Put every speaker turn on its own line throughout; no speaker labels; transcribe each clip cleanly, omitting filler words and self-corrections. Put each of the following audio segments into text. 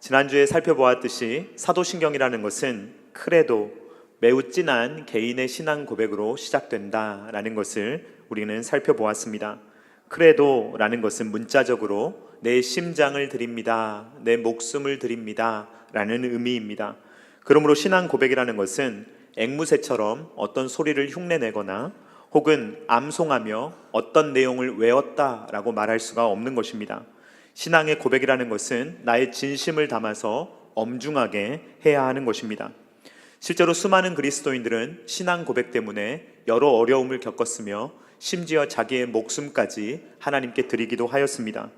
지난주에 살펴보았듯이 사도신경이라는 것은 크레도, 매우 진한 개인의 신앙 고백으로 시작된다라는 것을 우리는 살펴보았습니다. 크레도라는 것은 문자적으로 내 심장을 드립니다, 내 목숨을 드립니다 라는 의미입니다. 그러므로 신앙 고백이라는 것은 앵무새처럼 어떤 소리를 흉내내거나 혹은 암송하며 어떤 내용을 외웠다라고 말할 수가 없는 것입니다. 신앙의 고백이라는 것은 나의 진심을 담아서 엄중하게 해야 하는 것입니다. 실제로 수많은 그리스도인들은 신앙 고백 때문에 여러 어려움을 겪었으며 심지어 자기의 목숨까지 하나님께 드리기도 하였습니다.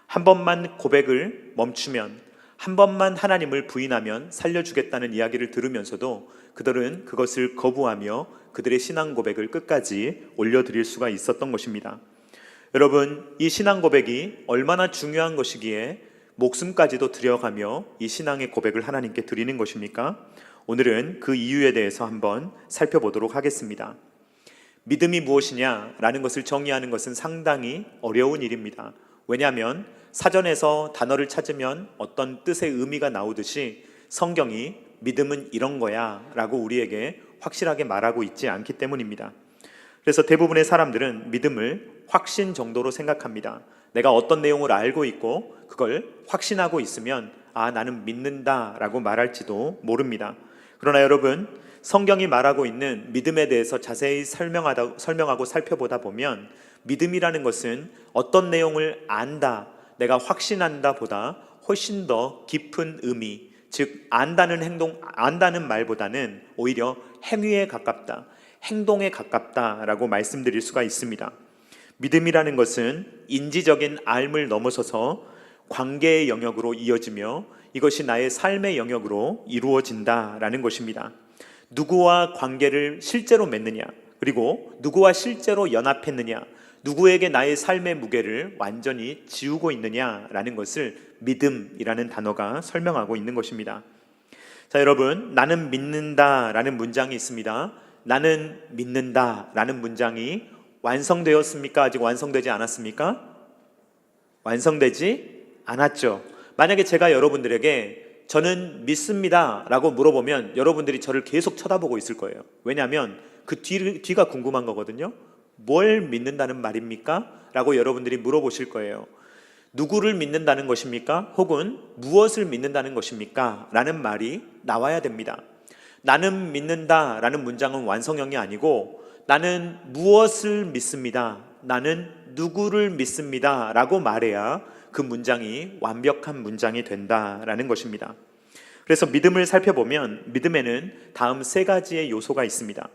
한 번만 고백을 멈추면, 한 번만 하나님을 부인하면 살려주겠다는 이야기를 들으면서도 그들은 그것을 거부하며 그들의 신앙 고백을 끝까지 올려드릴 수가 있었던 것입니다. 여러분, 이 신앙 고백이 얼마나 중요한 것이기에 목숨까지도 드려가며 이 신앙의 고백을 하나님께 드리는 것입니까? 오늘은 그 이유에 대해서 한번 살펴보도록 하겠습니다. 믿음이 무엇이냐라는 것을 정의하는 것은 상당히 어려운 일입니다. 왜냐하면 사전에서 단어를 찾으면 어떤 뜻의 의미가 나오듯이 성경이 믿음은 이런 거야 라고 우리에게 확실하게 말하고 있지 않기 때문입니다. 그래서 대부분의 사람들은 믿음을 확신 정도로 생각합니다. 내가 어떤 내용을 알고 있고 그걸 확신하고 있으면 나는 믿는다 라고 말할지도 모릅니다. 그러나 여러분, 성경이 말하고 있는 믿음에 대해서 자세히 설명하고 살펴보다 보면 믿음이라는 것은 어떤 내용을 안다, 내가 확신한다 보다 훨씬 더 깊은 의미, 즉 안다는 말보다는 오히려 행위에 가깝다, 행동에 가깝다라고 말씀드릴 수가 있습니다. 믿음이라는 것은 인지적인 알을 넘어서서 관계의 영역으로 이어지며 이것이 나의 삶의 영역으로 이루어진다라는 것입니다. 누구와 관계를 실제로 맺느냐, 그리고 누구와 실제로 연합했느냐, 누구에게 나의 삶의 무게를 완전히 지우고 있느냐라는 것을 믿음이라는 단어가 설명하고 있는 것입니다. 자, 여러분, 나는 믿는다라는 문장이 있습니다. 나는 믿는다라는 문장이 완성되었습니까? 아직 완성되지 않았습니까? 완성되지 않았죠. 만약에 제가 여러분들에게 저는 믿습니다 라고 물어보면 여러분들이 저를 계속 쳐다보고 있을 거예요. 왜냐하면 그 뒤가 궁금한 거거든요. 뭘 믿는다는 말입니까? 라고 여러분들이 물어보실 거예요. 누구를 믿는다는 것입니까? 혹은 무엇을 믿는다는 것입니까? 라는 말이 나와야 됩니다. 나는 믿는다 라는 문장은 완성형이 아니고 나는 무엇을 믿습니다, 나는 누구를 믿습니다 라고 말해야 그 문장이 완벽한 문장이 된다라는 것입니다. 그래서 믿음을 살펴보면 믿음에는 다음 세 가지의 요소가 있습니다.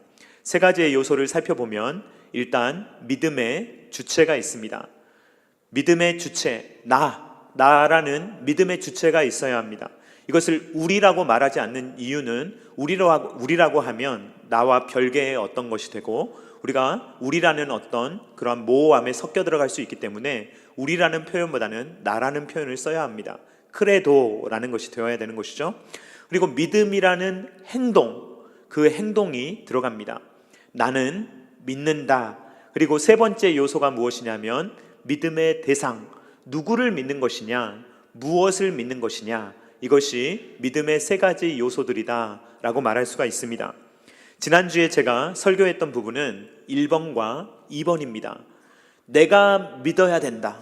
세 가지의 요소를 살펴보면 일단 믿음의 주체가 있습니다. 믿음의 주체, 나라는 믿음의 주체가 있어야 합니다. 이것을 우리라고 말하지 않는 이유는 우리라고 하면 나와 별개의 어떤 것이 되고 우리라는 어떤 그러한 모호함에 섞여 들어갈 수 있기 때문에 우리라는 표현보다는 나라는 표현을 써야 합니다. 크레도라는 것이 되어야 되는 것이죠. 그리고 믿음이라는 행동, 그 행동이 들어갑니다. 나는 믿는다. 그리고 세 번째 요소가 무엇이냐면 믿음의 대상, 누구를 믿는 것이냐, 무엇을 믿는 것이냐, 이것이 믿음의 세 가지 요소들이다 라고 말할 수가 있습니다. 지난주에 제가 설교했던 부분은 1번과 2번입니다. 내가 믿어야 된다,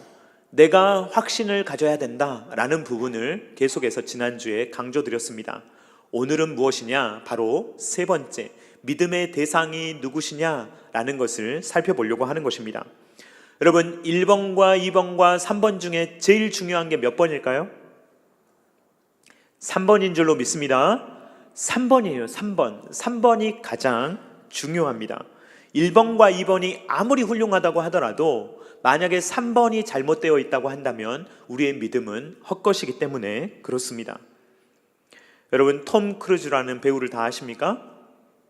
내가 확신을 가져야 된다 라는 부분을 계속해서 지난주에 강조드렸습니다. 오늘은 무엇이냐? 바로 세 번째, 믿음의 대상이 누구시냐 라는 것을 살펴보려고 하는 것입니다. 여러분, 1번과 2번과 3번 중에 제일 중요한 게 몇 번일까요? 3번인 줄로 믿습니다. 3번이에요. 3번이 가장 중요합니다. 1번과 2번이 아무리 훌륭하다고 하더라도 만약에 3번이 잘못되어 있다고 한다면 우리의 믿음은 헛것이기 때문에 그렇습니다. 여러분, 톰 크루즈라는 배우를 다 아십니까?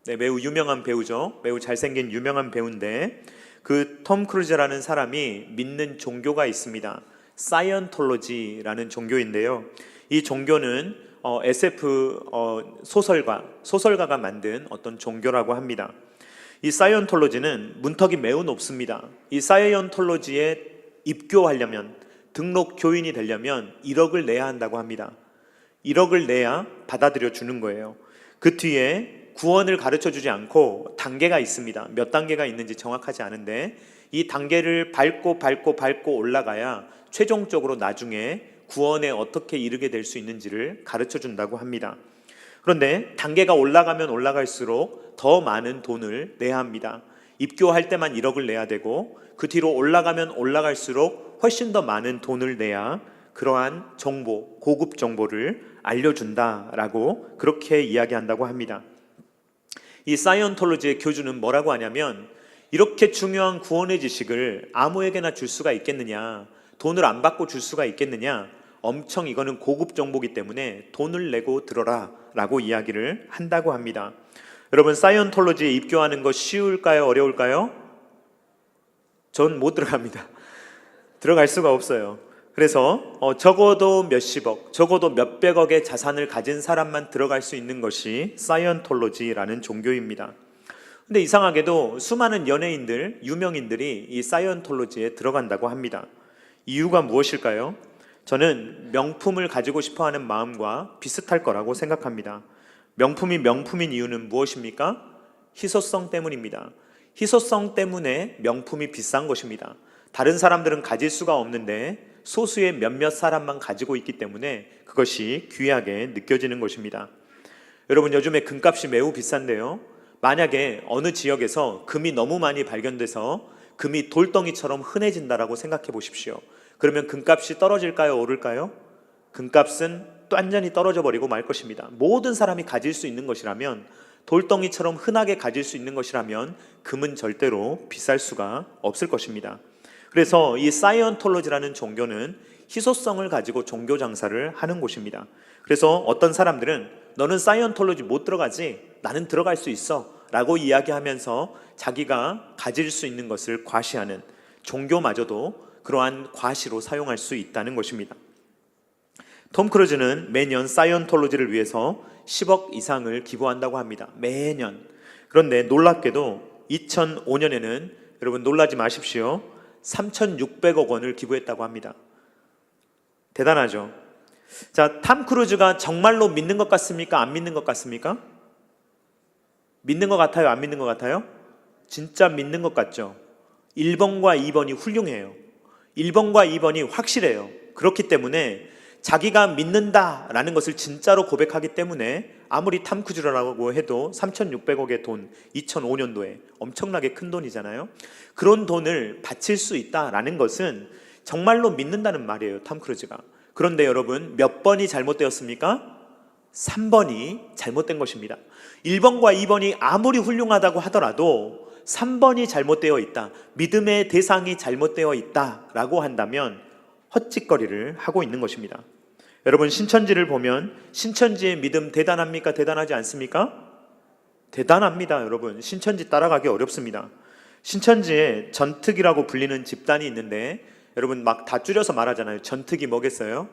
네, 매우 유명한 배우죠. 매우 잘생긴 유명한 배우인데 그 톰 크루즈라는 사람이 믿는 종교가 있습니다. 사이언톨로지라는 종교인데요. 이 종교는 SF 소설가가 만든 어떤 종교라고 합니다. 이 사이언톨로지는 문턱이 매우 높습니다. 이 사이언톨로지에 입교하려면, 등록 교인이 되려면 1억을 내야 한다고 합니다. 1억을 내야 받아들여 주는 거예요. 그 뒤에 구원을 가르쳐 주지 않고 단계가 있습니다. 몇 단계가 있는지 정확하지 않은데 이 단계를 밟고 올라가야 최종적으로 나중에 구원에 어떻게 이르게 될 수 있는지를 가르쳐 준다고 합니다. 그런데 단계가 올라가면 올라갈수록 더 많은 돈을 내야 합니다. 입교할 때만 1억을 내야 되고 그 뒤로 올라가면 올라갈수록 훨씬 더 많은 돈을 내야 그러한 정보, 고급 정보를 알려준다라고 그렇게 이야기한다고 합니다. 이 사이언톨로지의 교주는 뭐라고 하냐면 이렇게 중요한 구원의 지식을 아무에게나 줄 수가 있겠느냐, 돈을 안 받고 줄 수가 있겠느냐, 엄청 이거는 고급 정보이기 때문에 돈을 내고 들어라 라고 이야기를 한다고 합니다. 여러분, 사이언톨로지에 입교하는 거 쉬울까요? 어려울까요? 전 못 들어갑니다. 들어갈 수가 없어요. 그래서 적어도 몇십억, 적어도 몇백억의 자산을 가진 사람만 들어갈 수 있는 것이 사이언톨로지라는 종교입니다. 근데 이상하게도 수많은 연예인들, 유명인들이 이 사이언톨로지에 들어간다고 합니다. 이유가 무엇일까요? 저는 명품을 가지고 싶어하는 마음과 비슷할 거라고 생각합니다. 명품이 명품인 이유는 무엇입니까? 희소성 때문입니다. 희소성 때문에 명품이 비싼 것입니다. 다른 사람들은 가질 수가 없는데 소수의 몇몇 사람만 가지고 있기 때문에 그것이 귀하게 느껴지는 것입니다. 여러분, 요즘에 금값이 매우 비싼데요. 만약에 어느 지역에서 금이 너무 많이 발견돼서 금이 돌덩이처럼 흔해진다라고 생각해 보십시오. 그러면 금값이 떨어질까요? 오를까요? 금값은 완전히 떨어져 버리고 말 것입니다. 모든 사람이 가질 수 있는 것이라면, 돌덩이처럼 흔하게 가질 수 있는 것이라면 금은 절대로 비쌀 수가 없을 것입니다. 그래서 이 사이언톨로지라는 종교는 희소성을 가지고 종교 장사를 하는 곳입니다. 그래서 어떤 사람들은 너는 사이언톨로지 못 들어가지, 나는 들어갈 수 있어 라고 이야기하면서 자기가 가질 수 있는 것을 과시하는, 종교마저도 그러한 과시로 사용할 수 있다는 것입니다. 톰 크루즈는 매년 사이언톨로지를 위해서 10억 이상을 기부한다고 합니다. 매년. 그런데 놀랍게도 2005년에는 여러분 놀라지 마십시오. 3,600억 원을 기부했다고 합니다. 대단하죠. 자, 톰 크루즈가 정말로 믿는 것 같습니까? 안 믿는 것 같습니까? 믿는 것 같아요? 안 믿는 것 같아요? 진짜 믿는 것 같죠. 1번과 2번이 훌륭해요. 1번과 2번이 확실해요. 그렇기 때문에 자기가 믿는다라는 것을 진짜로 고백하기 때문에 아무리 톰 크루즈라고 해도 3,600억의 돈, 2005년도에 엄청나게 큰 돈이잖아요. 그런 돈을 바칠 수 있다라는 것은 정말로 믿는다는 말이에요, 톰 크루즈가. 그런데 여러분, 몇 번이 잘못되었습니까? 3번이 잘못된 것입니다. 1번과 2번이 아무리 훌륭하다고 하더라도 3번이 잘못되어 있다, 믿음의 대상이 잘못되어 있다라고 한다면 헛짓거리를 하고 있는 것입니다. 여러분, 신천지를 보면 신천지의 믿음 대단합니까? 대단하지 않습니까? 대단합니다. 여러분, 신천지 따라가기 어렵습니다. 신천지에 전특이라고 불리는 집단이 있는데 여러분 막 다 줄여서 말하잖아요. 전특이 뭐겠어요?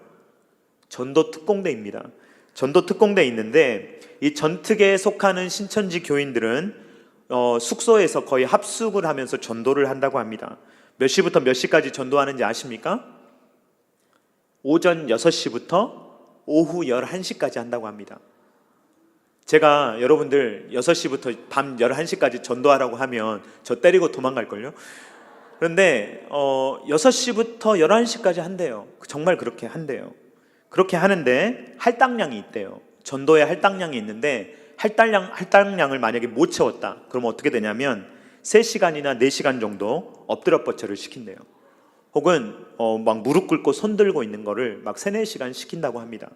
전도특공대입니다. 전도특공대 있는데 이 전특에 속하는 신천지 교인들은 숙소에서 거의 합숙을 하면서 전도를 한다고 합니다. 몇 시부터 몇 시까지 전도하는지 아십니까? 오전 6시부터 오후 11시까지 한다고 합니다. 제가 여러분들 6시부터 밤 11시까지 전도하라고 하면 저 때리고 도망갈걸요? 그런데 6시부터 11시까지 한대요. 정말 그렇게 한대요. 그렇게 하는데 할당량이 있대요. 전도에 할당량이 있는데 할당량을 만약에 못 채웠다. 그러면 어떻게 되냐면 3시간이나 4시간 정도 엎드려 뻗쳐를 시킨대요. 혹은 막 무릎 꿇고 손 들고 있는 거를 막 3, 4시간 시킨다고 합니다.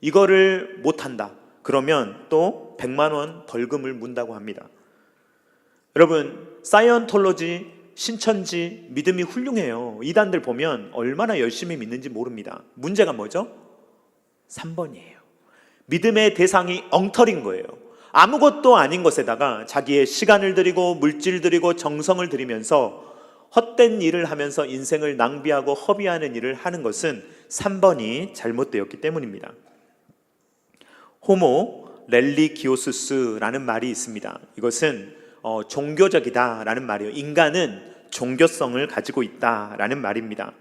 이거를 못한다. 그러면 또 100만 원 벌금을 문다고 합니다. 여러분, 사이언톨로지, 신천지 믿음이 훌륭해요. 이단들 보면 얼마나 열심히 믿는지 모릅니다. 문제가 뭐죠? 3번이에요. 믿음의 대상이 엉터리인 거예요. 아무것도 아닌 것에다가 자기의 시간을 들이고 물질 들이고 정성을 들이면서 헛된 일을 하면서 인생을 낭비하고 허비하는 일을 하는 것은 3번이 잘못되었기 때문입니다. 호모 렐리기오수스라는 말이 있습니다. 이것은 종교적이다라는 말이에요. 인간은 종교성을 가지고 있다라는 말입니다.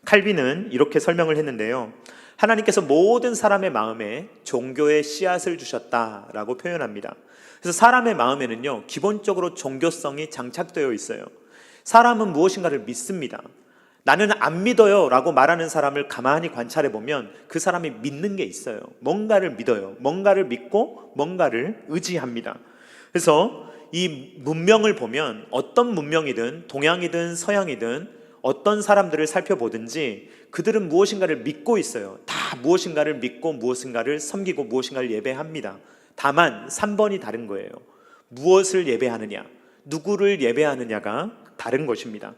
칼빈은 이렇게 설명을 했는데요. 하나님께서 모든 사람의 마음에 종교의 씨앗을 주셨다라고 표현합니다. 그래서 사람의 마음에는요, 기본적으로 종교성이 장착되어 있어요. 사람은 무엇인가를 믿습니다. 나는 안 믿어요 라고 말하는 사람을 가만히 관찰해 보면 그 사람이 믿는 게 있어요. 뭔가를 믿어요. 뭔가를 믿고 뭔가를 의지합니다. 그래서 이 문명을 보면 어떤 문명이든 동양이든 서양이든 어떤 사람들을 살펴보든지 그들은 무엇인가를 믿고 있어요. 다 무엇인가를 믿고 무엇인가를 섬기고 무엇인가를 예배합니다. 다만 3번이 다른 거예요. 무엇을 예배하느냐, 누구를 예배하느냐가 다른 것입니다.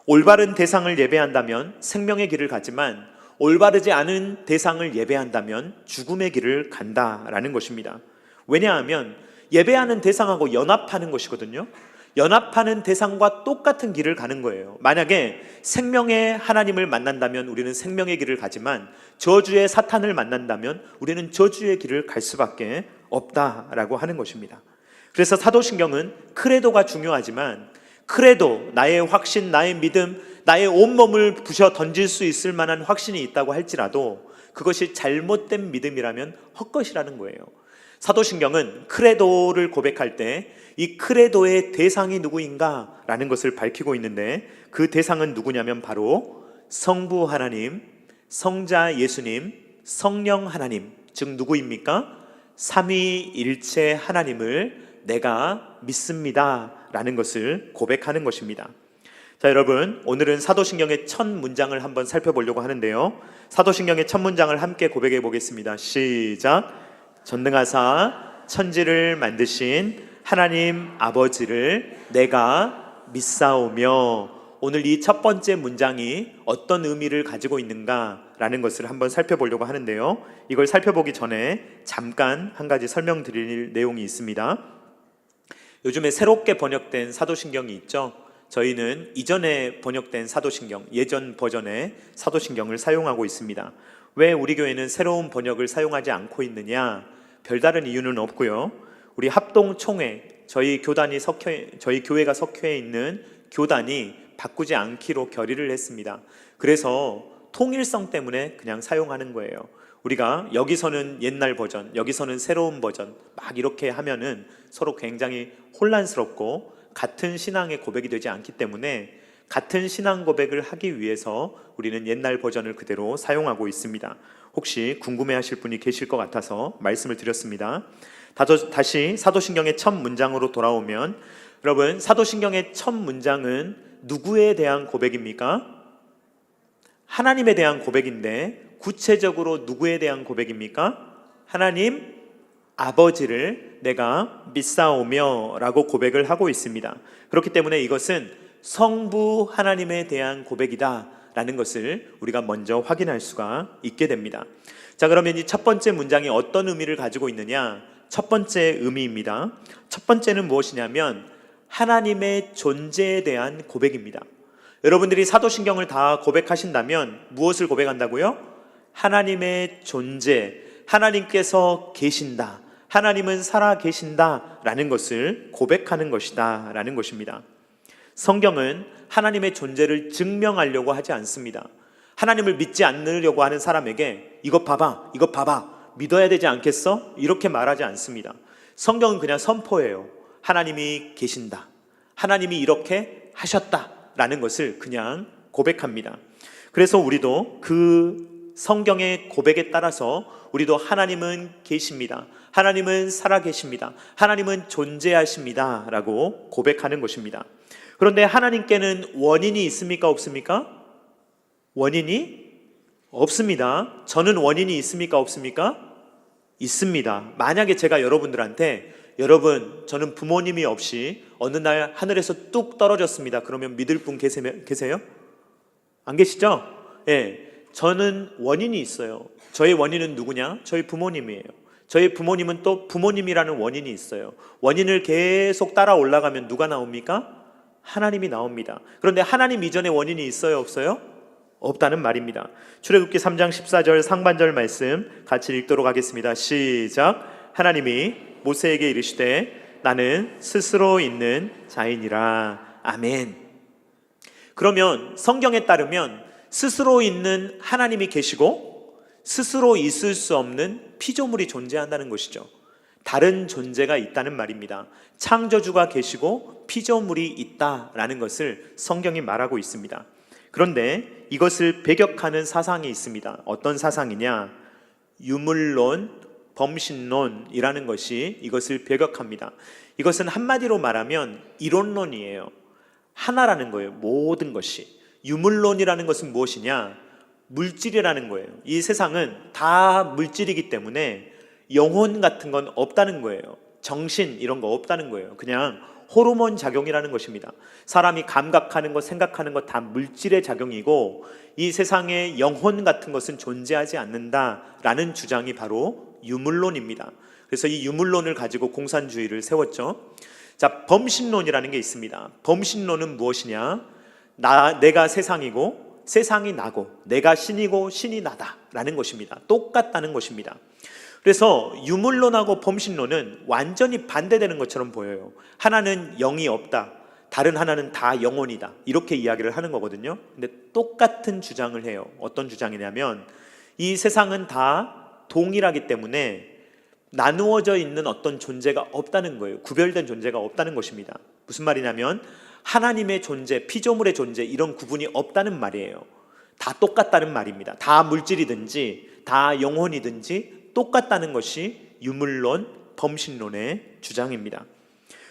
올바른 대상을 예배한다면 생명의 길을 가지만 올바르지 않은 대상을 예배한다면 죽음의 길을 간다라는 것입니다. 왜냐하면 예배하는 대상하고 연합하는 것이거든요. 연합하는 대상과 똑같은 길을 가는 거예요. 만약에 생명의 하나님을 만난다면 우리는 생명의 길을 가지만 저주의 사탄을 만난다면 우리는 저주의 길을 갈 수밖에 없다라고 하는 것입니다. 그래서 사도신경은 크레도가 중요하지만 크레도, 나의 확신, 나의 믿음, 나의 온몸을 부셔 던질 수 있을 만한 확신이 있다고 할지라도 그것이 잘못된 믿음이라면 헛것이라는 거예요. 사도신경은 크레도를 고백할 때 이 크레도의 대상이 누구인가 라는 것을 밝히고 있는데 그 대상은 누구냐면 바로 성부 하나님, 성자 예수님, 성령 하나님, 즉 누구입니까? 삼위일체 하나님을 내가 믿습니다 라는 것을 고백하는 것입니다. 자, 여러분, 오늘은 사도신경의 첫 문장을 한번 살펴보려고 하는데요, 사도신경의 첫 문장을 함께 고백해 보겠습니다. 시작. 전능하사 천지를 만드신 하나님 아버지를 내가 믿사오며. 오늘 이 첫 번째 문장이 어떤 의미를 가지고 있는가라는 것을 한번 살펴보려고 하는데요, 이걸 살펴보기 전에 잠깐 한 가지 설명드릴 내용이 있습니다. 요즘에 새롭게 번역된 사도신경이 있죠. 저희는 이전에 번역된 사도신경, 예전 버전의 사도신경을 사용하고 있습니다. 왜 우리 교회는 새로운 번역을 사용하지 않고 있느냐? 별다른 이유는 없고요, 우리 합동총회, 저희 교회가 속해 있는 교단이 바꾸지 않기로 결의를 했습니다. 그래서 통일성 때문에 그냥 사용하는 거예요. 우리가 여기서는 옛날 버전, 여기서는 새로운 버전 막 이렇게 하면은 서로 굉장히 혼란스럽고 같은 신앙의 고백이 되지 않기 때문에 같은 신앙 고백을 하기 위해서 우리는 옛날 버전을 그대로 사용하고 있습니다. 혹시 궁금해하실 분이 계실 것 같아서 말씀을 드렸습니다. 다시 사도신경의 첫 문장으로 돌아오면, 여러분, 사도신경의 첫 문장은 누구에 대한 고백입니까? 하나님에 대한 고백인데 구체적으로 누구에 대한 고백입니까? 하나님 아버지를 내가 믿사오며 라고 고백을 하고 있습니다. 그렇기 때문에 이것은 성부 하나님에 대한 고백이다 라는 것을 우리가 먼저 확인할 수가 있게 됩니다. 자, 그러면 이 첫 번째 문장이 어떤 의미를 가지고 있느냐? 첫 번째 의미입니다. 첫 번째는 무엇이냐면 하나님의 존재에 대한 고백입니다. 여러분들이 사도신경을 다 고백하신다면 무엇을 고백한다고요? 하나님의 존재, 하나님께서 계신다, 하나님은 살아 계신다 라는 것을 고백하는 것이다 라는 것입니다. 성경은 하나님의 존재를 증명하려고 하지 않습니다. 하나님을 믿지 않으려고 하는 사람에게 이것 봐봐, 이것 봐봐, 믿어야 되지 않겠어? 이렇게 말하지 않습니다. 성경은 그냥 선포해요. 하나님이 계신다, 하나님이 이렇게 하셨다 라는 것을 그냥 고백합니다. 그래서 우리도 그 성경의 고백에 따라서 우리도 하나님은 계십니다, 하나님은 살아 계십니다, 하나님은 존재하십니다 라고 고백하는 것입니다. 그런데 하나님께는 원인이 있습니까? 없습니까? 원인이 없습니다. 저는 원인이 있습니까? 없습니까? 있습니다. 만약에 제가 여러분들한테 여러분, 저는 부모님이 없이 어느 날 하늘에서 뚝 떨어졌습니다, 그러면 믿을 분 계세요? 안 계시죠? 예, 저는 원인이 있어요. 저의 원인은 누구냐? 저희 부모님이에요. 저희 부모님은 또 부모님이라는 원인이 있어요. 원인을 계속 따라 올라가면 누가 나옵니까? 하나님이 나옵니다. 그런데 하나님 이전에 원인이 있어요? 없어요? 없다는 말입니다. 출애굽기 3장 14절 상반절 말씀 같이 읽도록 하겠습니다. 시작. 하나님이 모세에게 이르시되 나는 스스로 있는 자이니라. 아멘. 그러면 성경에 따르면 스스로 있는 하나님이 계시고 스스로 있을 수 없는 피조물이 존재한다는 것이죠. 다른 존재가 있다는 말입니다. 창조주가 계시고 피조물이 있다라는 것을 성경이 말하고 있습니다. 그런데 이것을 배격하는 사상이 있습니다. 어떤 사상이냐? 유물론, 범신론이라는 것이 이것을 배격합니다. 이것은 한마디로 말하면 이론론이에요. 하나라는 거예요. 모든 것이. 유물론이라는 것은 무엇이냐? 물질이라는 거예요. 이 세상은 다 물질이기 때문에 영혼 같은 건 없다는 거예요. 정신 이런 거 없다는 거예요. 그냥 호르몬 작용이라는 것입니다. 사람이 감각하는 것, 생각하는 것 다 물질의 작용이고 이 세상에 영혼 같은 것은 존재하지 않는다라는 주장이 바로 유물론입니다. 그래서 이 유물론을 가지고 공산주의를 세웠죠. 자, 범신론이라는 게 있습니다. 범신론은 무엇이냐? 내가 세상이고 세상이 나고 내가 신이고 신이 나다라는 것입니다. 똑같다는 것입니다. 그래서 유물론하고 범신론은 완전히 반대되는 것처럼 보여요. 하나는 영이 없다, 다른 하나는 다 영혼이다, 이렇게 이야기를 하는 거거든요. 근데 똑같은 주장을 해요. 어떤 주장이냐면 이 세상은 다 동일하기 때문에 나누어져 있는 어떤 존재가 없다는 거예요. 구별된 존재가 없다는 것입니다. 무슨 말이냐면 하나님의 존재, 피조물의 존재 이런 구분이 없다는 말이에요. 다 똑같다는 말입니다. 다 물질이든지 다 영혼이든지 똑같다는 것이 유물론, 범신론의 주장입니다.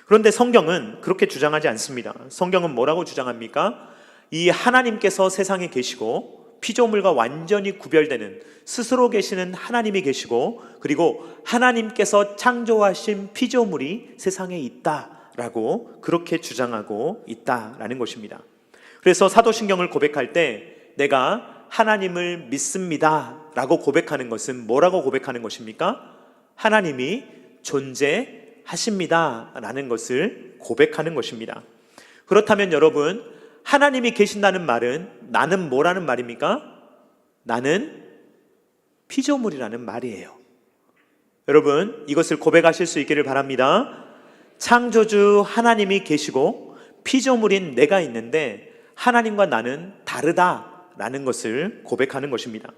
그런데 성경은 그렇게 주장하지 않습니다. 성경은 뭐라고 주장합니까? 이 하나님께서 세상에 계시고 피조물과 완전히 구별되는 스스로 계시는 하나님이 계시고 그리고 하나님께서 창조하신 피조물이 세상에 있다라고 그렇게 주장하고 있다라는 것입니다. 그래서 사도신경을 고백할 때 내가 하나님을 믿습니다 라고 고백하는 것은 뭐라고 고백하는 것입니까? 하나님이 존재하십니다 라는 것을 고백하는 것입니다. 그렇다면 여러분, 하나님이 계신다는 말은 나는 뭐라는 말입니까? 나는 피조물이라는 말이에요. 여러분, 이것을 고백하실 수 있기를 바랍니다. 창조주 하나님이 계시고 피조물인 내가 있는데 하나님과 나는 다르다라는 것을 고백하는 것입니다.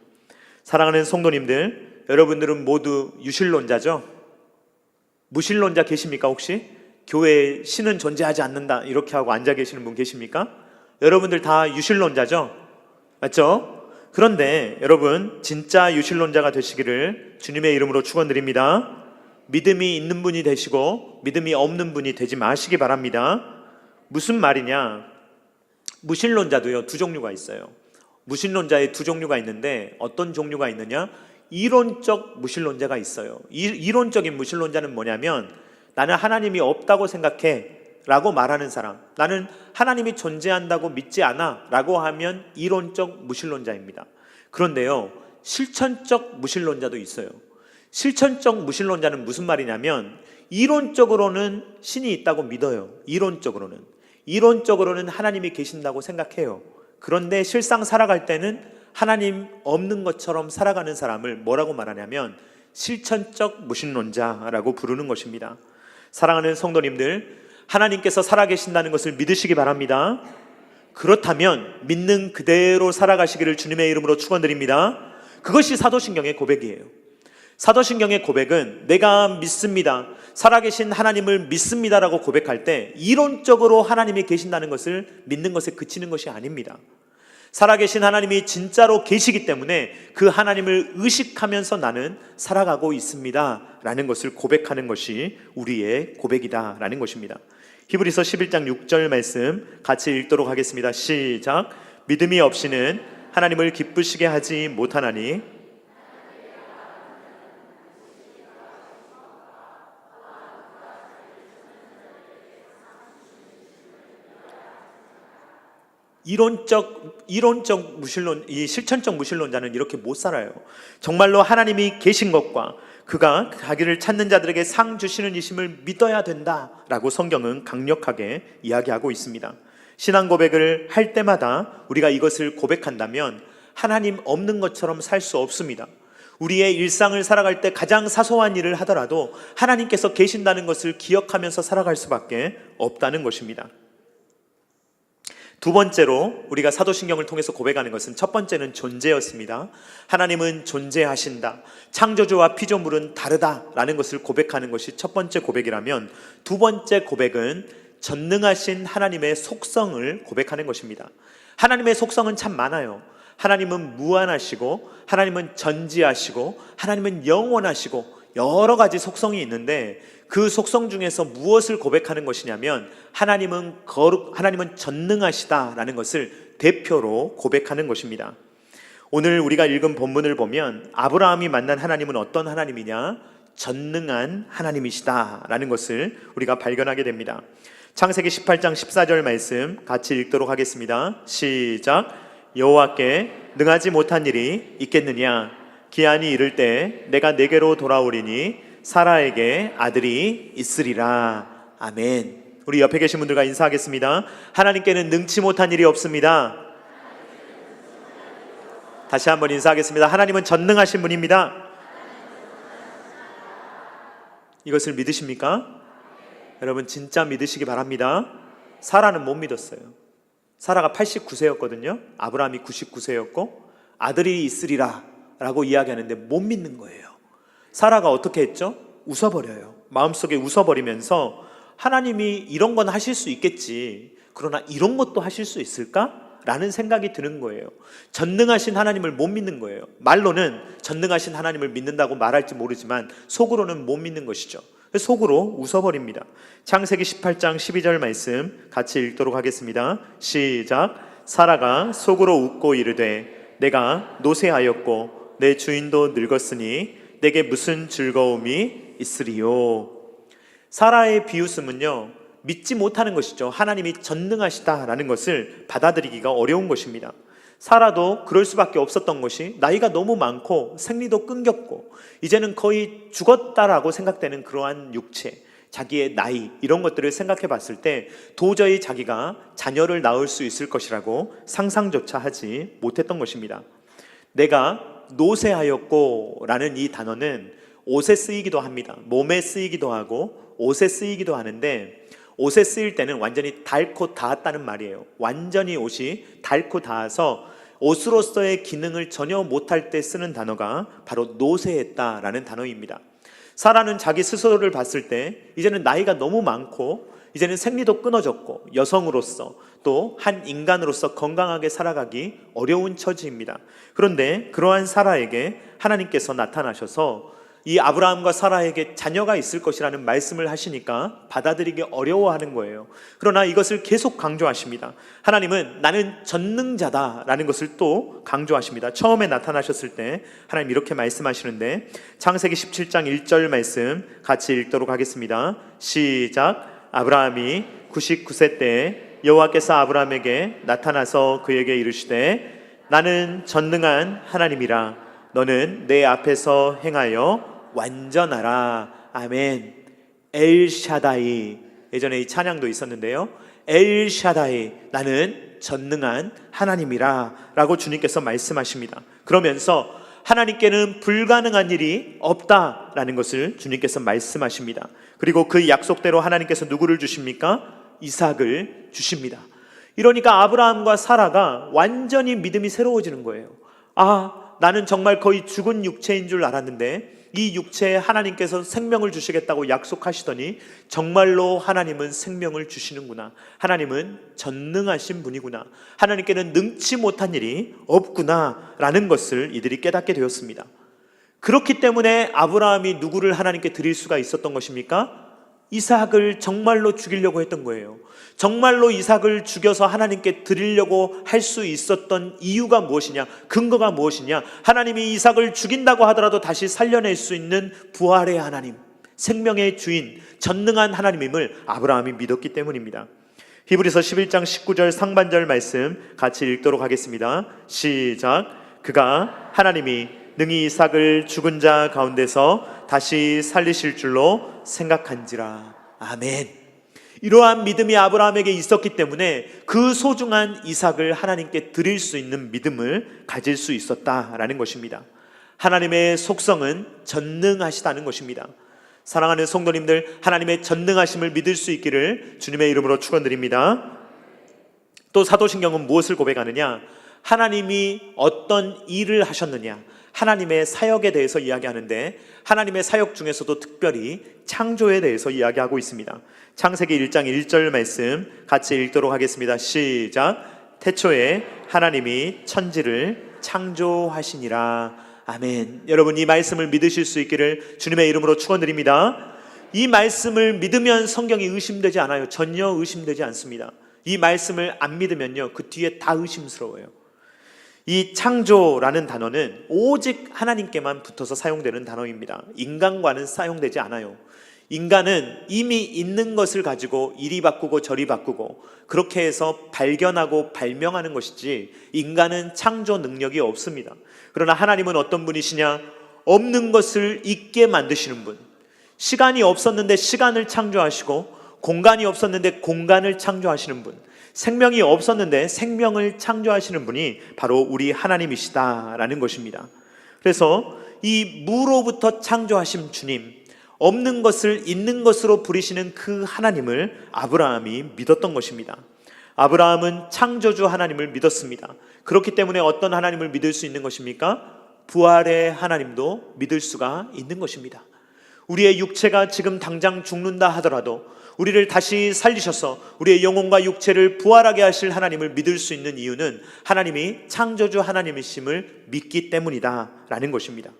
사랑하는 성도님들, 여러분들은 모두 유실론자죠? 무실론자 계십니까 혹시? 교회에 신은 존재하지 않는다 이렇게 하고 앉아 계시는 분 계십니까? 여러분들 다 유실론자죠? 맞죠? 그런데 여러분, 진짜 유실론자가 되시기를 주님의 이름으로 축원드립니다. 믿음이 있는 분이 되시고 믿음이 없는 분이 되지 마시기 바랍니다. 무슨 말이냐? 무신론자도요, 두 종류가 있어요. 무신론자의 두 종류가 있는데 어떤 종류가 있느냐? 이론적 무신론자가 있어요. 이론적인 무신론자는 뭐냐면 나는 하나님이 없다고 생각해 라고 말하는 사람, 나는 하나님이 존재한다고 믿지 않아 라고 하면 이론적 무신론자입니다. 그런데요, 실천적 무신론자도 있어요. 실천적 무신론자는 무슨 말이냐면 이론적으로는 신이 있다고 믿어요. 이론적으로는 하나님이 계신다고 생각해요. 그런데 실상 살아갈 때는 하나님 없는 것처럼 살아가는 사람을 뭐라고 말하냐면 실천적 무신론자라고 부르는 것입니다. 사랑하는 성도님들, 하나님께서 살아계신다는 것을 믿으시기 바랍니다. 그렇다면 믿는 그대로 살아가시기를 주님의 이름으로 축원드립니다. 그것이 사도신경의 고백이에요. 사도신경의 고백은 내가 믿습니다, 살아계신 하나님을 믿습니다라고 고백할 때 이론적으로 하나님이 계신다는 것을 믿는 것에 그치는 것이 아닙니다. 살아계신 하나님이 진짜로 계시기 때문에 그 하나님을 의식하면서 나는 살아가고 있습니다 라는 것을 고백하는 것이 우리의 고백이다 라는 것입니다. 히브리서 11장 6절 말씀 같이 읽도록 하겠습니다. 시작. 믿음이 없이는 하나님을 기쁘시게 하지 못하나니 이론적 무신론, 이 실천적 무신론자는 이렇게 못 살아요. 정말로 하나님이 계신 것과 그가 자기를 찾는 자들에게 상 주시는 이심을 믿어야 된다라고 성경은 강력하게 이야기하고 있습니다. 신앙 고백을 할 때마다 우리가 이것을 고백한다면 하나님 없는 것처럼 살 수 없습니다. 우리의 일상을 살아갈 때 가장 사소한 일을 하더라도 하나님께서 계신다는 것을 기억하면서 살아갈 수밖에 없다는 것입니다. 두 번째로 우리가 사도신경을 통해서 고백하는 것은, 첫 번째는 존재였습니다. 하나님은 존재하신다, 창조주와 피조물은 다르다라는 것을 고백하는 것이 첫 번째 고백이라면, 두 번째 고백은 전능하신 하나님의 속성을 고백하는 것입니다. 하나님의 속성은 참 많아요. 하나님은 무한하시고, 하나님은 전지하시고, 하나님은 영원하시고, 여러 가지 속성이 있는데 그 속성 중에서 무엇을 고백하는 것이냐면, 하나님은 전능하시다라는 것을 대표로 고백하는 것입니다. 오늘 우리가 읽은 본문을 보면 아브라함이 만난 하나님은 어떤 하나님이냐? 전능한 하나님이시다라는 것을 우리가 발견하게 됩니다. 창세기 18장 14절 말씀 같이 읽도록 하겠습니다. 시작. 여호와께 능하지 못한 일이 있겠느냐? 기한이 이를 때 내가 내게로 돌아오리니 사라에게 아들이 있으리라. 아멘. 우리 옆에 계신 분들과 인사하겠습니다. 하나님께는 능치 못한 일이 없습니다. 다시 한번 인사하겠습니다. 하나님은 전능하신 분입니다. 이것을 믿으십니까? 여러분 진짜 믿으시기 바랍니다. 사라는 못 믿었어요. 사라가 89세였거든요 아브라함이 99세였고 아들이 있으리라 라고 이야기하는데 못 믿는 거예요. 사라가 어떻게 했죠? 웃어버려요. 마음속에 웃어버리면서 하나님이 이런 건 하실 수 있겠지, 그러나 이런 것도 하실 수 있을까? 라는 생각이 드는 거예요. 전능하신 하나님을 못 믿는 거예요. 말로는 전능하신 하나님을 믿는다고 말할지 모르지만 속으로는 못 믿는 것이죠. 속으로 웃어버립니다. 창세기 18장 12절 말씀 같이 읽도록 하겠습니다. 시작. 사라가 속으로 웃고 이르되 내가 노쇠하였고 내 주인도 늙었으니 내게 무슨 즐거움이 있으리요. 사라의 비웃음은요, 믿지 못하는 것이죠. 하나님이 전능하시다라는 것을 받아들이기가 어려운 것입니다. 사라도 그럴 수밖에 없었던 것이, 나이가 너무 많고 생리도 끊겼고 이제는 거의 죽었다라고 생각되는 그러한 육체, 자기의 나이, 이런 것들을 생각해 봤을 때 도저히 자기가 자녀를 낳을 수 있을 것이라고 상상조차 하지 못했던 것입니다. 내가 노쇠하였고 라는 이 단어는 옷에 쓰이기도 합니다. 몸에 쓰이기도 하고 옷에 쓰이기도 하는데, 옷에 쓰일 때는 완전히 닳고 닿았다는 말이에요. 완전히 옷이 닳고 닿아서 옷으로서의 기능을 전혀 못할 때 쓰는 단어가 바로 노쇠했다라는 단어입니다. 사라는 자기 스스로를 봤을 때 이제는 나이가 너무 많고 이제는 생리도 끊어졌고 여성으로서 또 한 인간으로서 건강하게 살아가기 어려운 처지입니다. 그런데 그러한 사라에게 하나님께서 나타나셔서 이 아브라함과 사라에게 자녀가 있을 것이라는 말씀을 하시니까 받아들이기 어려워하는 거예요. 그러나 이것을 계속 강조하십니다. 하나님은 나는 전능자다라는 것을 또 강조하십니다. 처음에 나타나셨을 때 하나님 이렇게 말씀하시는데, 창세기 17장 1절 말씀 같이 읽도록 하겠습니다. 시작. 아브라함이 99세 때 여호와께서 아브라함에게 나타나서 그에게 이르시되 나는 전능한 하나님이라. 너는 내 앞에서 행하여 완전하라. 아멘. 엘샤다이, 예전에 이 찬양도 있었는데요. 엘샤다이, 나는 전능한 하나님이라 라고 주님께서 말씀하십니다. 그러면서 하나님께는 불가능한 일이 없다라는 것을 주님께서 말씀하십니다. 그리고 그 약속대로 하나님께서 누구를 주십니까? 이삭을 주십니다. 이러니까 아브라함과 사라가 완전히 믿음이 새로워지는 거예요. 나는 정말 거의 죽은 육체인 줄 알았는데 이 육체에 하나님께서 생명을 주시겠다고 약속하시더니 정말로 하나님은 생명을 주시는구나. 하나님은 전능하신 분이구나. 하나님께는 능치 못한 일이 없구나 라는 것을 이들이 깨닫게 되었습니다. 그렇기 때문에 아브라함이 누구를 하나님께 드릴 수가 있었던 것입니까? 이삭을 정말로 죽이려고 했던 거예요. 정말로 이삭을 죽여서 하나님께 드리려고 할 수 있었던 이유가 무엇이냐? 근거가 무엇이냐? 하나님이 이삭을 죽인다고 하더라도 다시 살려낼 수 있는 부활의 하나님, 생명의 주인, 전능한 하나님임을 아브라함이 믿었기 때문입니다. 히브리서 11장 19절 상반절 말씀 같이 읽도록 하겠습니다. 시작. 그가 하나님이 능히 이삭을 죽은 자 가운데서 다시 살리실 줄로 생각한지라. 아멘. 이러한 믿음이 아브라함에게 있었기 때문에 그 소중한 이삭을 하나님께 드릴 수 있는 믿음을 가질 수 있었다라는 것입니다. 하나님의 속성은 전능하시다는 것입니다. 사랑하는 성도님들, 하나님의 전능하심을 믿을 수 있기를 주님의 이름으로 축원드립니다. 또 사도신경은 무엇을 고백하느냐? 하나님이 어떤 일을 하셨느냐, 하나님의 사역에 대해서 이야기하는데, 하나님의 사역 중에서도 특별히 창조에 대해서 이야기하고 있습니다. 창세기 1장 1절 말씀 같이 읽도록 하겠습니다. 시작. 태초에 하나님이 천지를 창조하시니라. 아멘. 여러분, 이 말씀을 믿으실 수 있기를 주님의 이름으로 축원드립니다. 이 말씀을 믿으면 성경이 의심되지 않아요. 전혀 의심되지 않습니다. 이 말씀을 안 믿으면요, 그 뒤에 다 의심스러워요. 이 창조라는 단어는 오직 하나님께만 붙어서 사용되는 단어입니다. 인간과는 사용되지 않아요. 인간은 이미 있는 것을 가지고 이리 바꾸고 저리 바꾸고 그렇게 해서 발견하고 발명하는 것이지, 인간은 창조 능력이 없습니다. 그러나 하나님은 어떤 분이시냐? 없는 것을 있게 만드시는 분. 시간이 없었는데 시간을 창조하시고, 공간이 없었는데 공간을 창조하시는 분, 생명이 없었는데 생명을 창조하시는 분이 바로 우리 하나님이시다라는 것입니다. 그래서 이 무로부터 창조하신 주님, 없는 것을 있는 것으로 부리시는 그 하나님을 아브라함이 믿었던 것입니다. 아브라함은 창조주 하나님을 믿었습니다. 그렇기 때문에 어떤 하나님을 믿을 수 있는 것입니까? 부활의 하나님도 믿을 수가 있는 것입니다. 우리의 육체가 지금 당장 죽는다 하더라도 우리를 다시 살리셔서 우리의 영혼과 육체를 부활하게 하실 하나님을 믿을 수 있는 이유는 하나님이 창조주 하나님이심을 믿기 때문이다 라는 것입니다.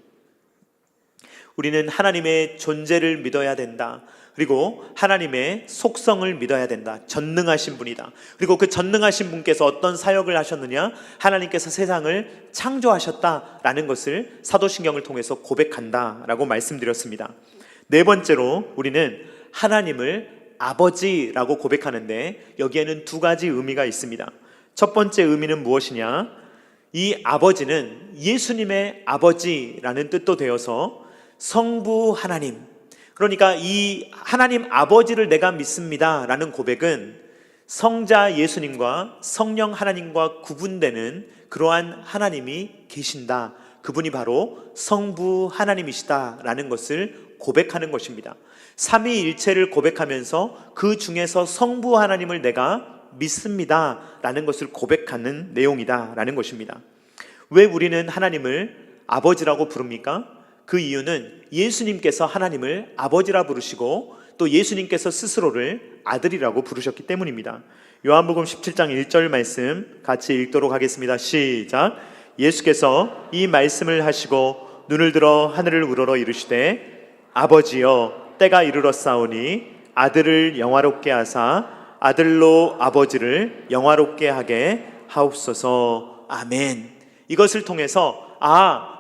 우리는 하나님의 존재를 믿어야 된다. 그리고 하나님의 속성을 믿어야 된다. 전능하신 분이다. 그리고 그 전능하신 분께서 어떤 사역을 하셨느냐? 하나님께서 세상을 창조하셨다라는 것을 사도신경을 통해서 고백한다라고 말씀드렸습니다. 네 번째로 우리는 하나님을 아버지라고 고백하는데, 여기에는 두 가지 의미가 있습니다. 첫 번째 의미는 무엇이냐? 이 아버지는 예수님의 아버지라는 뜻도 되어서 성부 하나님, 그러니까 이 하나님 아버지를 내가 믿습니다 라는 고백은 성자 예수님과 성령 하나님과 구분되는 그러한 하나님이 계신다, 그분이 바로 성부 하나님이시다 라는 것을 고백하는 것입니다. 삼위일체를 고백하면서 그 중에서 성부 하나님을 내가 믿습니다 라는 것을 고백하는 내용이다 라는 것입니다. 왜 우리는 하나님을 아버지라고 부릅니까? 그 이유는 예수님께서 하나님을 아버지라 부르시고 또 예수님께서 스스로를 아들이라고 부르셨기 때문입니다. 요한복음 17장 1절 말씀 같이 읽도록 하겠습니다. 시작. 예수께서 이 말씀을 하시고 눈을 들어 하늘을 우러러 이르시되 아버지여 때가 이르렀사오니 아들을 영화롭게 하사 아들로 아버지를 영화롭게 하게 하옵소서. 아멘. 이것을 통해서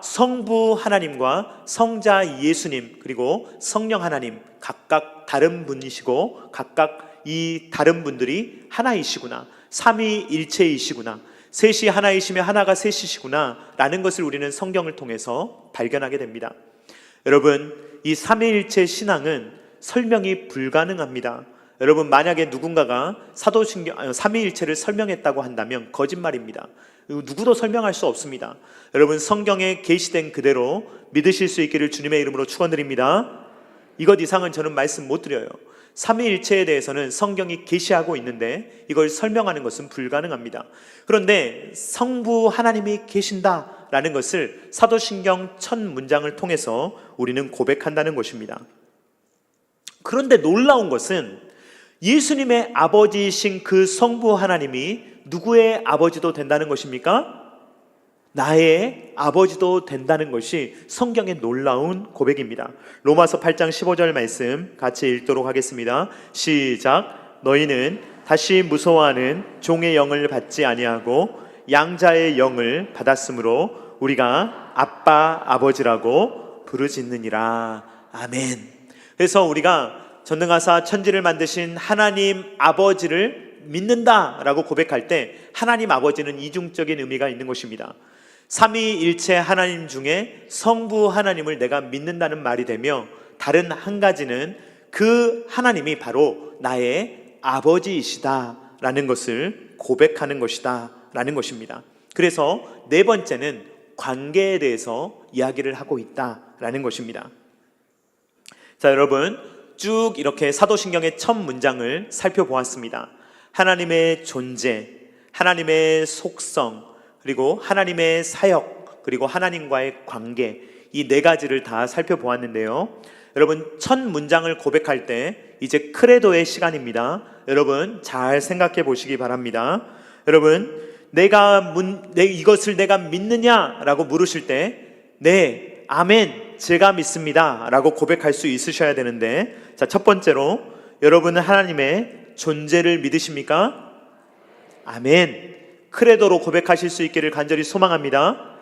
성부 하나님과 성자 예수님 그리고 성령 하나님 각각 다른 분이시고 각각 이 다른 분들이 하나이시구나, 삼위일체이시구나, 셋이 하나이시며 하나가 셋이시구나 라는 것을 우리는 성경을 통해서 발견하게 됩니다. 여러분, 이 삼위일체 신앙은 설명이 불가능합니다. 여러분, 만약에 누군가가 삼위일체를 설명했다고 한다면 거짓말입니다. 누구도 설명할 수 없습니다. 여러분, 성경에 계시된 그대로 믿으실 수 있기를 주님의 이름으로 축원드립니다. 이것 이상은 저는 말씀 못 드려요. 삼위일체에 대해서는 성경이 계시하고 있는데 이걸 설명하는 것은 불가능합니다. 그런데 성부 하나님이 계신다라는 것을 사도신경 첫 문장을 통해서 우리는 고백한다는 것입니다. 그런데 놀라운 것은 예수님의 아버지이신 그 성부 하나님이 누구의 아버지도 된다는 것입니까? 나의 아버지도 된다는 것이 성경의 놀라운 고백입니다. 로마서 8장 15절 말씀 같이 읽도록 하겠습니다. 시작. 너희는 다시 무서워하는 종의 영을 받지 아니하고 양자의 영을 받았으므로 우리가 아빠 아버지라고 부르짖느니라. 아멘. 그래서 우리가 전능하사 천지를 만드신 하나님 아버지를 믿는다라고 고백할 때 하나님 아버지는 이중적인 의미가 있는 것입니다. 삼위일체 하나님 중에 성부 하나님을 내가 믿는다는 말이 되며, 다른 한 가지는 그 하나님이 바로 나의 아버지이시다라는 것을 고백하는 것이다 라는 것입니다. 그래서 네 번째는 관계에 대해서 이야기를 하고 있다라는 것입니다. 자, 여러분, 쭉 이렇게 사도신경의 첫 문장을 살펴보았습니다. 하나님의 존재, 하나님의 속성, 그리고 하나님의 사역, 그리고 하나님과의 관계, 이 네 가지를 다 살펴보았는데요. 여러분, 첫 문장을 고백할 때 이제 크레도의 시간입니다. 여러분 잘 생각해 보시기 바랍니다. 여러분, 이것을 내가 믿느냐라고 물으실 때 네, 아멘, 제가 믿습니다 라고 고백할 수 있으셔야 되는데, 자, 첫 번째로 여러분은 하나님의 존재를 믿으십니까? 아멘. 크레도로 고백하실 수 있기를 간절히 소망합니다.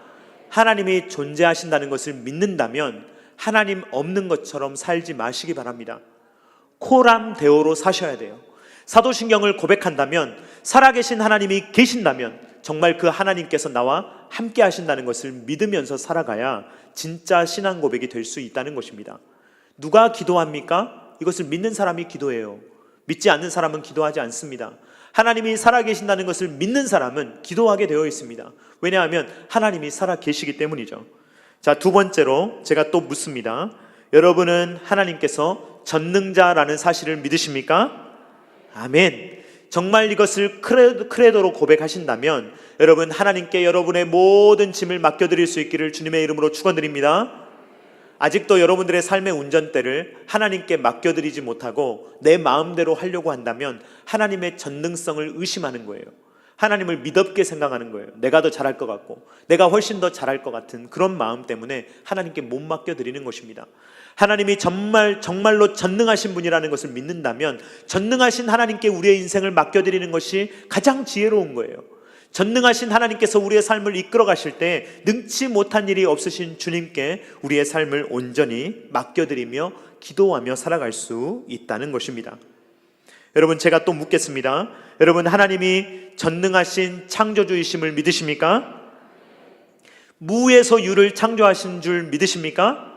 하나님이 존재하신다는 것을 믿는다면 하나님 없는 것처럼 살지 마시기 바랍니다. 코람 데오로 사셔야 돼요. 사도신경을 고백한다면, 살아계신 하나님이 계신다면 정말 그 하나님께서 나와 함께 하신다는 것을 믿으면서 살아가야 진짜 신앙 고백이 될 수 있다는 것입니다. 누가 기도합니까? 이것을 믿는 사람이 기도해요. 믿지 않는 사람은 기도하지 않습니다. 하나님이 살아계신다는 것을 믿는 사람은 기도하게 되어 있습니다. 왜냐하면 하나님이 살아계시기 때문이죠. 자, 두 번째로 제가 또 묻습니다. 여러분은 하나님께서 전능자라는 사실을 믿으십니까? 아멘. 정말 이것을 크레도로 고백하신다면 여러분, 하나님께 여러분의 모든 짐을 맡겨드릴 수 있기를 주님의 이름으로 축원드립니다. 아직도 여러분들의 삶의 운전대를 하나님께 맡겨드리지 못하고 내 마음대로 하려고 한다면 하나님의 전능성을 의심하는 거예요. 하나님을 믿었게 생각하는 거예요. 내가 더 잘할 것 같고 내가 훨씬 더 잘할 것 같은 그런 마음 때문에 하나님께 못 맡겨드리는 것입니다. 하나님이 정말로 전능하신 분이라는 것을 믿는다면 전능하신 하나님께 우리의 인생을 맡겨드리는 것이 가장 지혜로운 거예요. 전능하신 하나님께서 우리의 삶을 이끌어 가실 때 능치 못한 일이 없으신 주님께 우리의 삶을 온전히 맡겨드리며 기도하며 살아갈 수 있다는 것입니다. 여러분, 제가 또 묻겠습니다. 여러분, 하나님이 전능하신 창조주이심을 믿으십니까? 무에서 유를 창조하신 줄 믿으십니까?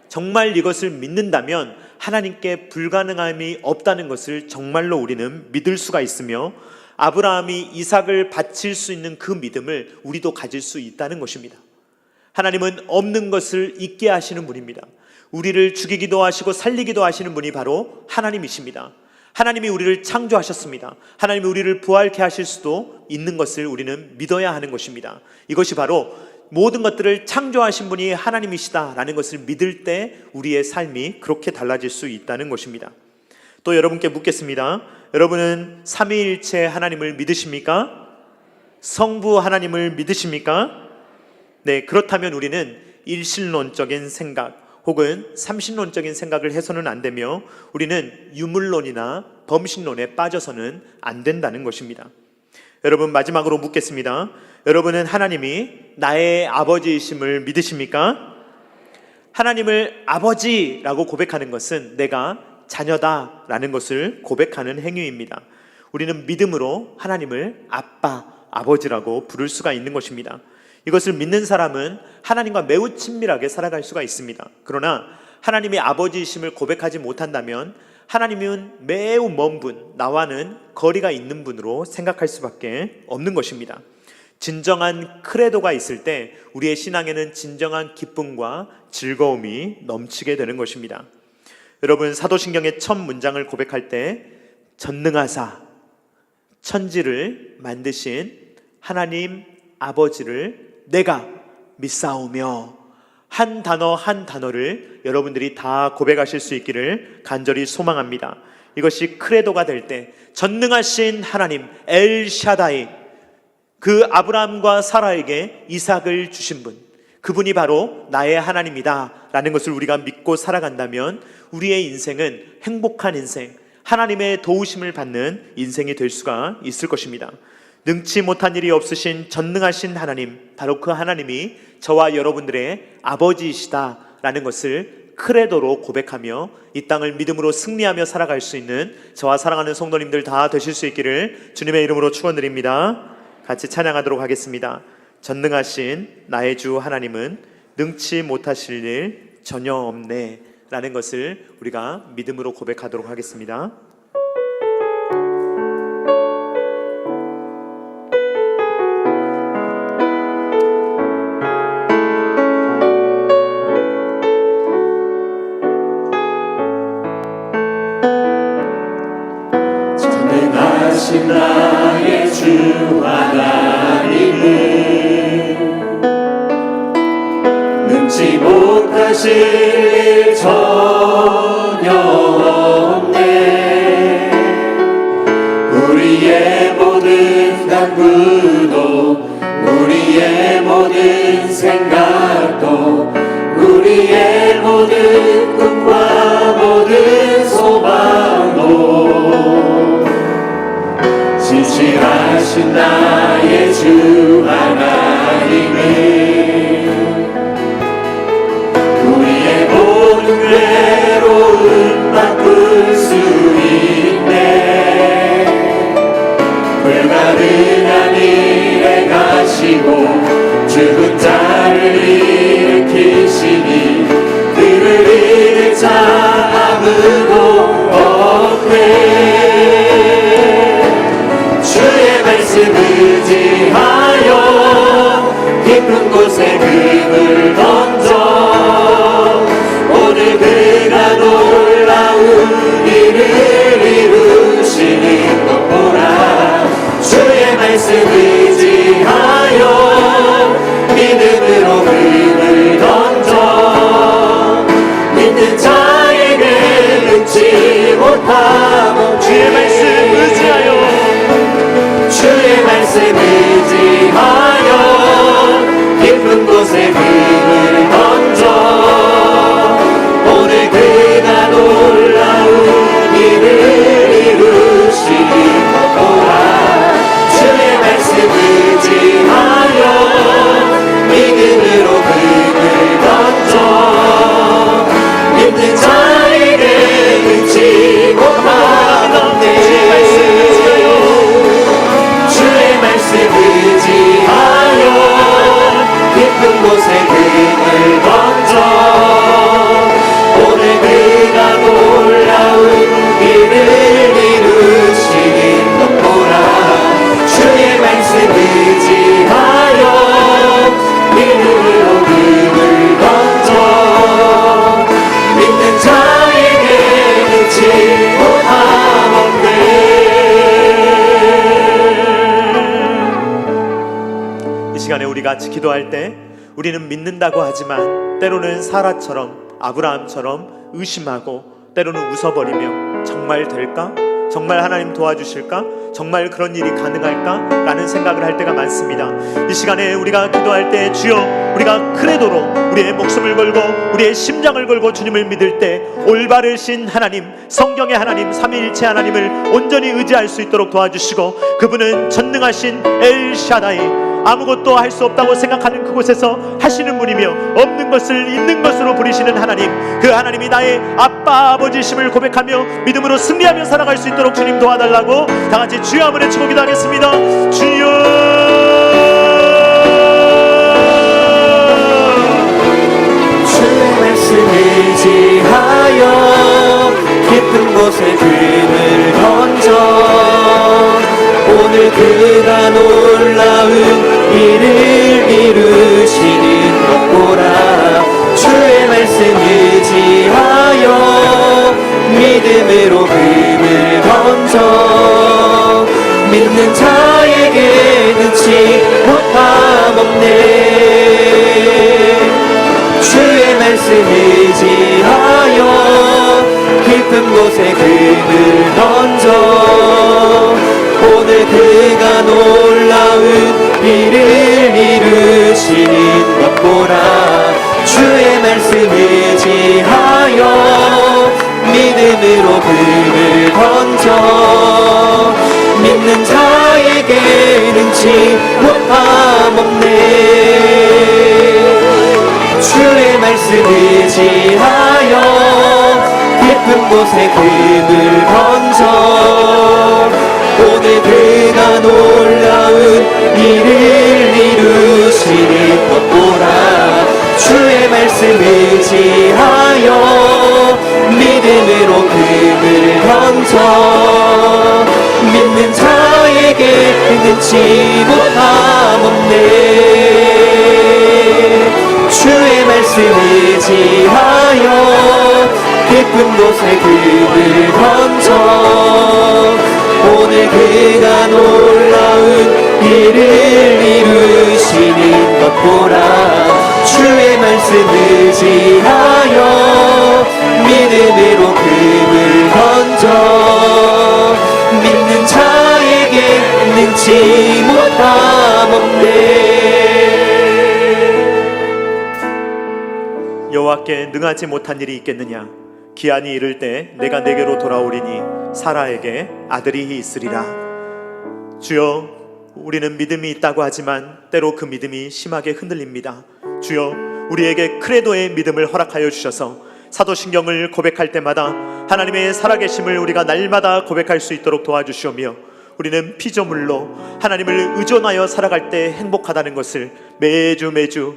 정말 이것을 믿는다면 하나님께 불가능함이 없다는 것을 정말로 우리는 믿을 수가 있으며, 아브라함이 이삭을 바칠 수 있는 그 믿음을 우리도 가질 수 있다는 것입니다. 하나님은 없는 것을 있게 하시는 분입니다. 우리를 죽이기도 하시고 살리기도 하시는 분이 바로 하나님이십니다. 하나님이 우리를 창조하셨습니다. 하나님이 우리를 부활케 하실 수도 있는 것을 우리는 믿어야 하는 것입니다. 이것이 바로 모든 것들을 창조하신 분이 하나님이시다라는 것을 믿을 때 우리의 삶이 그렇게 달라질 수 있다는 것입니다. 또 여러분께 묻겠습니다. 여러분은 삼위일체 하나님을 믿으십니까? 성부 하나님을 믿으십니까? 네, 그렇다면 우리는 일신론적인 생각 혹은 삼신론적인 생각을 해서는 안 되며 우리는 유물론이나 범신론에 빠져서는 안 된다는 것입니다. 여러분, 마지막으로 묻겠습니다. 여러분은 하나님이 나의 아버지이심을 믿으십니까? 하나님을 아버지라고 고백하는 것은 내가 자녀다라는 것을 고백하는 행위입니다. 우리는 믿음으로 하나님을 아빠, 아버지라고 부를 수가 있는 것입니다. 이것을 믿는 사람은 하나님과 매우 친밀하게 살아갈 수가 있습니다. 그러나 하나님의 아버지이심을 고백하지 못한다면 하나님은 매우 먼 분, 나와는 거리가 있는 분으로 생각할 수밖에 없는 것입니다. 진정한 크레도가 있을 때 우리의 신앙에는 진정한 기쁨과 즐거움이 넘치게 되는 것입니다. 여러분, 사도신경의 첫 문장을 고백할 때 전능하사 천지를 만드신 하나님 아버지를 내가 믿사오며, 한 단어 한 단어를 여러분들이 다 고백하실 수 있기를 간절히 소망합니다. 이것이 크레도가 될 때 전능하신 하나님 엘샤다이, 그 아브라함과 사라에게 이삭을 주신 분, 그분이 바로 나의 하나님이다 라는 것을 우리가 믿고 살아간다면 우리의 인생은 행복한 인생, 하나님의 도우심을 받는 인생이 될 수가 있을 것입니다. 능치 못한 일이 없으신 전능하신 하나님, 바로 그 하나님이 저와 여러분들의 아버지이시다라는 것을 크레도로 고백하며 이 땅을 믿음으로 승리하며 살아갈 수 있는 저와 사랑하는 성도님들 다 되실 수 있기를 주님의 이름으로 축원드립니다. 같이 찬양하도록 하겠습니다. 전능하신 나의 주 하나님은 능치 못하실 일 전혀 없네 라는 것을 우리가 믿음으로 고백하도록 하겠습니다.
전능하신 나의 주 주 하나님은 능치 못하실 일 전혀 없네. 우리의 모든 간구도 우리의 모든 생각도 우리의 모든 꿈과 모든 소망도 진실하신 나의 주 하나님은 우리의 모든 괴로움 바꿀 수 있네. 불가능한 일에 가시고 죽은 자를 일으키시니 그를 이길 자 아무도 없네. 주의 말씀 의지하여 깊은 곳에 금을 던져 오늘 그가 놀라운 일을 이루시는 것 보라. 주의 말씀 의지하여 믿음으로 금을 던져 믿는 자에게 능치 못함. 주의 말씀 의지하여 주의 말씀 의지하여 깊은 곳에 금을 던져 오늘 그가 놀라운 일을 이루시는 것 보라. 주의 말씀 의지하여 믿음으로 금을 던져 믿는 자에게 능치 못함 없네. 주의 말씀 의지하여 깊은 곳에 금을 던져 오늘 그가 놀라운 일을 이루시는 것 보라. 주의 말씀 의지하여 믿음으로 금을 던져 믿는 자에게 능치 못함 없네.
이 시간에 우리가 같이 기도할 때 우리는 믿는다고 하지만 때로는 사라처럼 아브라함처럼 의심하고 때로는 웃어버리며 정말 될까? 정말 하나님 도와주실까? 정말 그런 일이 가능할까? 라는 생각을 할 때가 많습니다. 이 시간에 우리가 기도할 때 주여 우리가 크레도로 우리의 목숨을 걸고 우리의 심장을 걸고 주님을 믿을 때 올바르신 하나님, 성경의 하나님, 삼위일체 하나님을 온전히 의지할 수 있도록 도와주시고 그분은 전능하신 엘샤다이, 아무것도 할 수 없다고 생각하는 그곳에서 하시는 분이며 없는 것을 있는 것으로 부리시는 하나님, 그 하나님이 나의 아빠 아버지심을 고백하며 믿음으로 승리하며 살아갈 수 있도록 주님 도와달라고 다같이 주여 한번 외치고 기도하겠습니다. 주여
주의 말씀 의지하여 깊은 곳에 금을 던져 오늘 그가 놀라운 일을 이루시는 것 보라. 주의 말씀 의지하여 믿음으로 금을 던져 믿는 자에게 능치 못함 없네. 주의 말씀 의지하여 깊은 곳에 금을 던져 오늘 그가 놀라운 일을 이루시는 것 보라. 주의 말씀 의지하여 믿음으로 금을 던져 믿는 자에게 능치 못함 없네. 주의 말씀 의지하여 깊은 곳에 금을 던져 오늘 그가 놀라운 일을 이루시는 것 보라. 주의 말씀 의지하여 믿음으로 금을 던져 믿는 자에게 능치 못함 없네. 주의 말씀 의지하여 깊은 곳에 금을 던져 오늘 그가 놀라운 일을 이루시는 것 보라. 주의 말씀 의지하여 믿음으로 금을 던져 믿는 자에게 능치 못함 없네.
여호와께 능하지 못한 일이 있겠느냐? 기한이 이를 때 내가 내게로 돌아오리니 사라에게 아들이 있으리라. 주여, 우리는 믿음이 있다고 하지만 때로 그 믿음이 심하게 흔들립니다. 주여, 우리에게 크레도의 믿음을 허락하여 주셔서 사도신경을 고백할 때마다 하나님의 살아계심을 우리가 날마다 고백할 수 있도록 도와주시오며, 우리는 피조물로 하나님을 의존하여 살아갈 때 행복하다는 것을 매주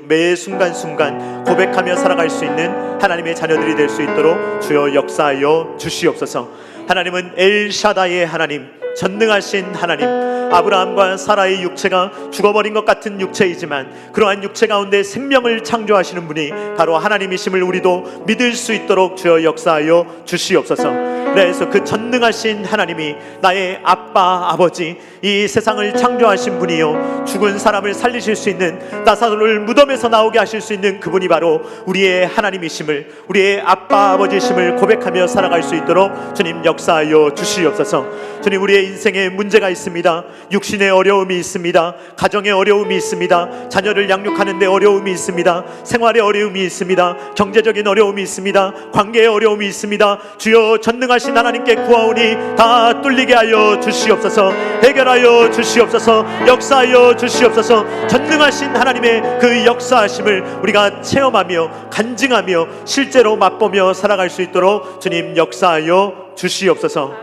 매 순간순간 고백하며 살아갈 수 있는 하나님의 자녀들이 될 수 있도록 주여 역사하여 주시옵소서. 하나님은 엘샤다의 하나님, 전능하신 하나님, 아브라함과 사라의 육체가 죽어버린 것 같은 육체이지만 그러한 육체 가운데 생명을 창조하시는 분이 바로 하나님이심을 우리도 믿을 수 있도록 주여 역사하여 주시옵소서. 그래서 그 전능하신 하나님이 나의 아빠, 아버지, 이 세상을 창조하신 분이요, 죽은 사람을 살리실 수 있는, 나사로를 무덤에서 나오게 하실 수 있는 그분이 바로 우리의 하나님이심을, 우리의 아빠, 아버지심을 고백하며 살아갈 수 있도록 주님 역사하여 주시옵소서. 주님, 우리의 인생에 문제가 있습니다. 육신의 어려움이 있습니다. 가정의 어려움이 있습니다. 자녀를 양육하는 데 어려움이 있습니다. 생활의 어려움이 있습니다. 경제적인 어려움이 있습니다. 관계의 어려움이 있습니다. 주여, 전능하신 하나님께 구하오니 다 뚫리게 하여 주시옵소서. 해결하여 주시옵소서. 역사하여 주시옵소서. 전능하신 하나님의 그 역사하심을 우리가 체험하며 간증하며 실제로 맛보며 살아갈 수 있도록 주님 역사하여 주시옵소서.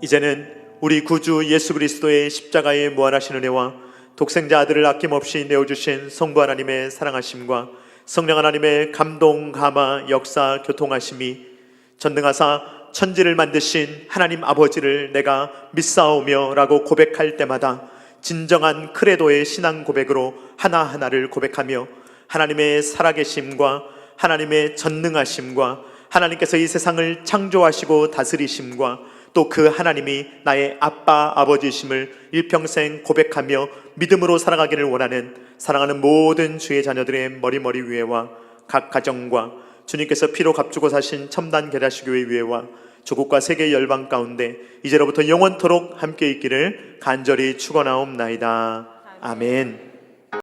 이제는 우리 구주 예수 그리스도의 십자가의 무한하신 은혜와 독생자 아들을 아낌없이 내어주신 성부 하나님의 사랑하심과 성령 하나님의 감동, 감화, 역사, 교통하심이 전능하사 천지를 만드신 하나님 아버지를 내가 믿사오며 라고 고백할 때마다 진정한 크레도의 신앙 고백으로 하나하나를 고백하며 하나님의 살아계심과 하나님의 전능하심과 하나님께서 이 세상을 창조하시고 다스리심과 또 그 하나님이 나의 아빠, 아버지심을 일평생 고백하며 믿음으로 살아가기를 원하는 사랑하는 모든 주의 자녀들의 머리 위에와 각 가정과 주님께서 피로 값주고 사신 첨단 계략교회 위에와 조국과 세계 열방 가운데 이제로부터 영원토록 함께 있기를 간절히 축원하옵나이다. 아멘.